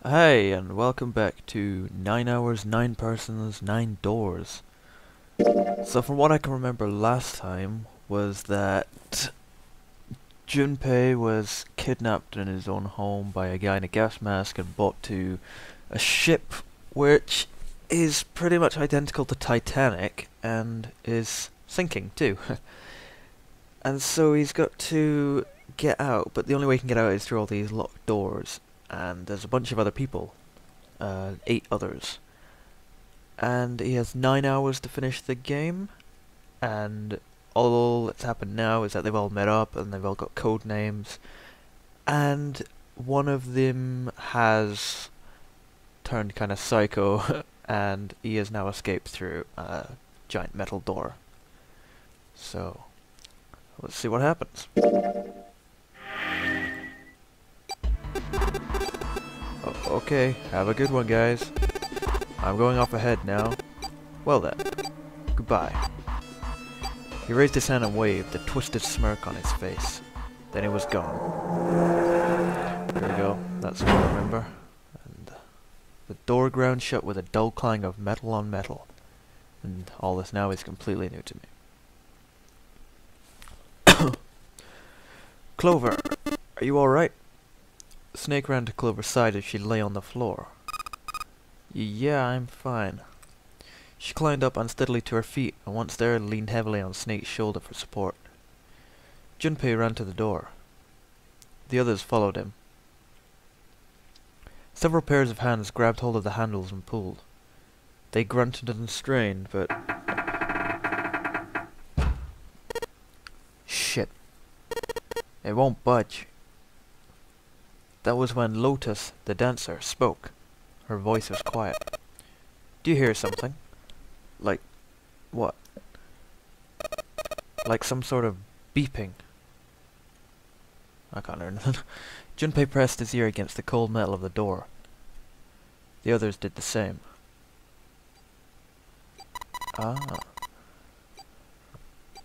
Hey, and welcome back to 9 hours, 9 persons, 9 doors. So from what I can remember last time was that Junpei was kidnapped in his own home by a guy in a gas mask and brought to a ship which is pretty much identical to Titanic and is sinking too. And so he's got to get out, but the only way he can get out is through all these locked doors. And there's a bunch of other people, 8 others. And he has 9 hours to finish the game, and all that's happened now is that they've all met up and they've all got code names, and one of them has turned kind of psycho and he has now escaped through a giant metal door. So, let's see what happens. Okay, have a good one, guys. I'm going off ahead now. Well then, goodbye. He raised his hand and waved, a twisted smirk on his face. Then he was gone. There we go, that's what I remember. And the door ground shut with a dull clang of metal on metal. And all this now is completely new to me. Clover, are you alright? Snake ran to Clover's side as she lay on the floor. Yeah, I'm fine. She climbed up unsteadily to her feet, and once there leaned heavily on Snake's shoulder for support. Junpei ran to the door. The others followed him. Several pairs of hands grabbed hold of the handles and pulled. They grunted and strained, but... Shit. It won't budge. That was when Lotus, the dancer, spoke. Her voice was quiet. Do you hear something? Like... what? Like some sort of beeping. I can't hear anything. Junpei pressed his ear against the cold metal of the door. The others did the same. Ah.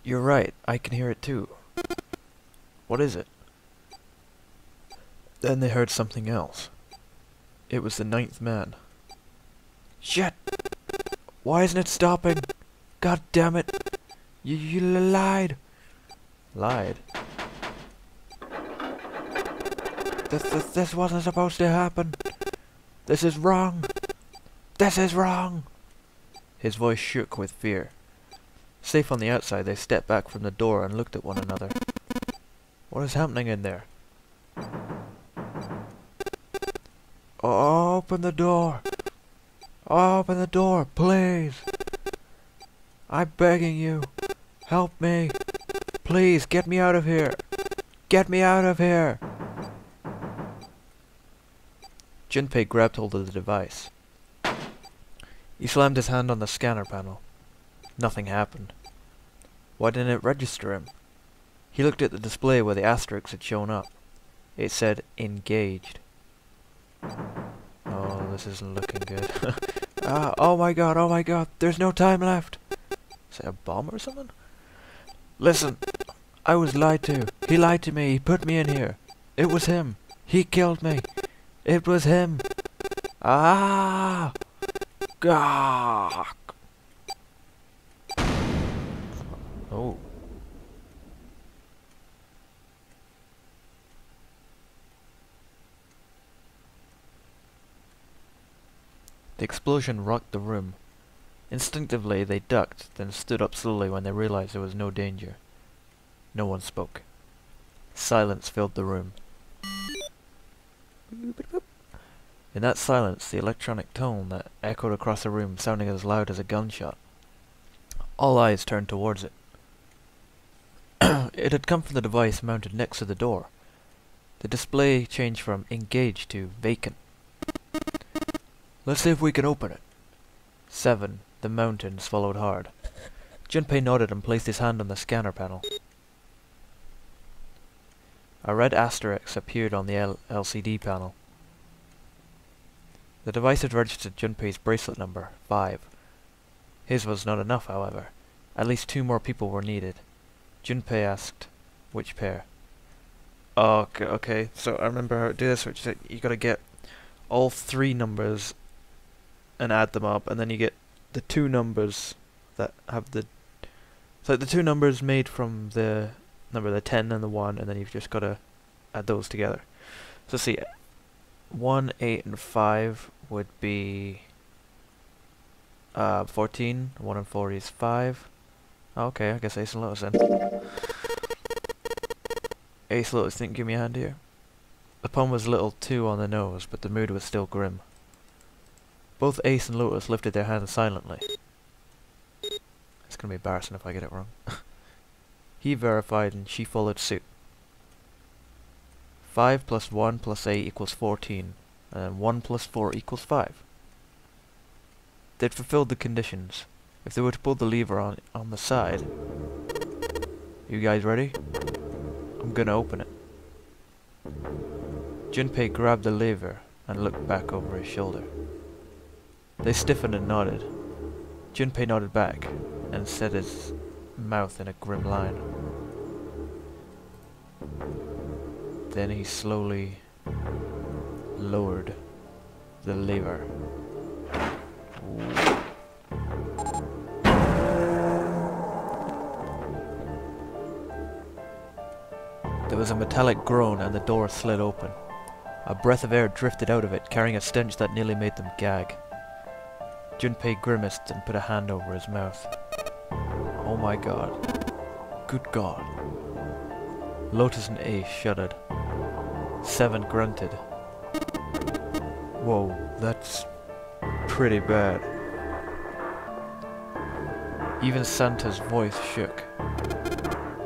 You're right, I can hear it too. What is it? Then they heard something else. It was the 9th man. Shit! Why isn't it stopping? God damn it! You lied! Lied? This wasn't supposed to happen. This is wrong. This is wrong! His voice shook with fear. Safe on the outside, they stepped back from the door and looked at one another. What is happening in there? Open the door! Open the door, please! I'm begging you! Help me! Please, get me out of here! Get me out of here! Junpei grabbed hold of the device. He slammed his hand on the scanner panel. Nothing happened. Why didn't it register him? He looked at the display where the asterisk had shown up. It said, engaged. Oh, this isn't looking good. Oh my god, there's no time left! Is it a bomb or something? Listen, I was lied to. He lied to me, he put me in here. It was him. He killed me. It was him. Ah! Gah! Oh. The explosion rocked the room. Instinctively they ducked, then stood up slowly when they realized there was no danger. No one spoke. Silence filled the room. In that silence, the electronic tone that echoed across the room sounding as loud as a gunshot. All eyes turned towards it. It had come from the device mounted next to the door. The display changed from engaged to vacant. Let's see if we can open it. 7. The mountains followed hard. Junpei nodded and placed his hand on the scanner panel. A red asterisk appeared on the LCD panel. The device had registered Junpei's bracelet number, 5. His was not enough, however. At least 2 more people were needed. Junpei asked, which pair? Oh, okay, so I remember how to do this, which is that you gotta get all three numbers and add them up, and then you get the two numbers that have the... So the two numbers made from the number, the 10 and the 1, and then you've just got to add those together. So see, 1, 8, and 5 would be 14. 1 and 4 is 5. Okay, I guess Ace and Lotus then. Ace Lotus didn't give me a hand here. The pun was a little too on the nose, but the mood was still grim. Both Ace and Lotus lifted their hands silently. It's gonna be embarrassing if I get it wrong. He verified and she followed suit. 5 plus 1 plus 8 equals 14, and then 1 plus 4 equals 5. They'd fulfilled the conditions. If they were to pull the lever on the side... You guys ready? I'm gonna open it. Junpei grabbed the lever and looked back over his shoulder. They stiffened and nodded. Junpei nodded back and set his mouth in a grim line. Then he slowly lowered the lever. There was a metallic groan and the door slid open. A breath of air drifted out of it, carrying a stench that nearly made them gag. Junpei grimaced and put a hand over his mouth. Oh my god. Good god. Lotus and Ace shuddered. 7 grunted. Whoa, that's pretty bad. Even Santa's voice shook.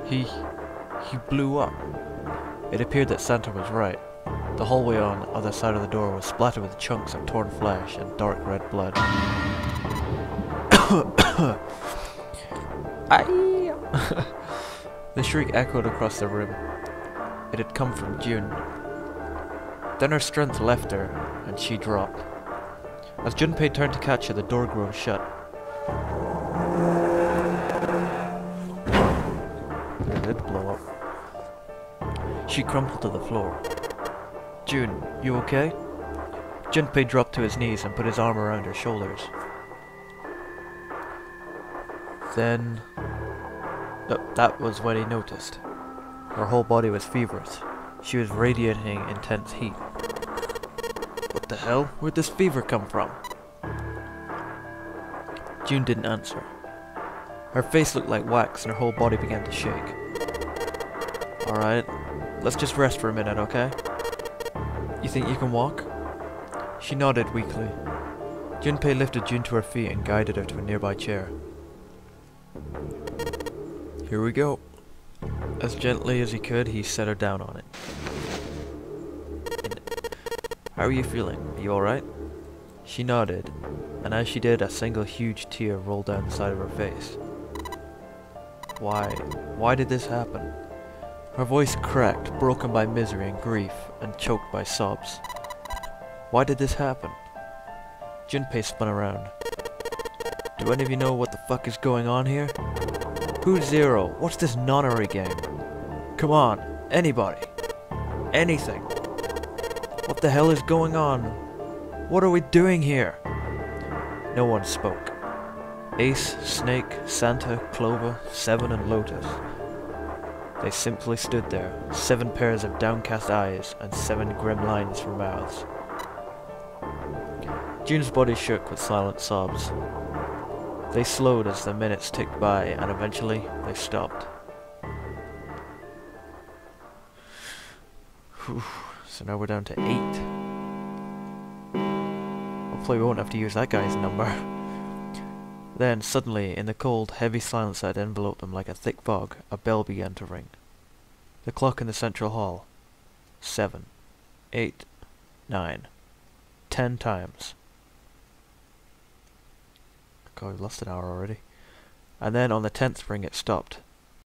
He blew up. It appeared that Santa was right. The hallway on the other side of the door was splattered with chunks of torn flesh and dark red blood. Aye! The shriek echoed across the room. It had come from June. Then her strength left her, and she dropped. As Junpei turned to catch her, the door groaned shut. It did blow up. She crumpled to the floor. June, you okay? Junpei dropped to his knees and put his arm around her shoulders. Then... that was when he noticed. Her whole body was feverish. She was radiating intense heat. What the hell? Where'd this fever come from? June didn't answer. Her face looked like wax and her whole body began to shake. Alright, let's just rest for a minute, okay? You think you can walk? She nodded weakly. Junpei lifted June to her feet and guided her to a nearby chair. Here we go. As gently as he could, he set her down on it. How are you feeling? Are you alright? She nodded, and as she did, a single huge tear rolled down the side of her face. Why did this happen? Her voice cracked, broken by misery and grief, and choked by sobs. Why did this happen? Junpei spun around. Do any of you know what the fuck is going on here? Who's Zero? What's this Nonary game? Come on, anybody. Anything. What the hell is going on? What are we doing here? No one spoke. Ace, Snake, Santa, Clover, 7 and Lotus. They simply stood there, 7 pairs of downcast eyes and 7 grim lines for mouths. June's body shook with silent sobs. They slowed as the minutes ticked by, and eventually they stopped. Whew. So now we're down to 8. Hopefully we won't have to use that guy's number. Then, suddenly, in the cold, heavy silence that enveloped them like a thick fog, a bell began to ring. The clock in the central hall. 7, 8, 9, 10 times. God, we've lost an hour already. And then on the 10th ring it stopped.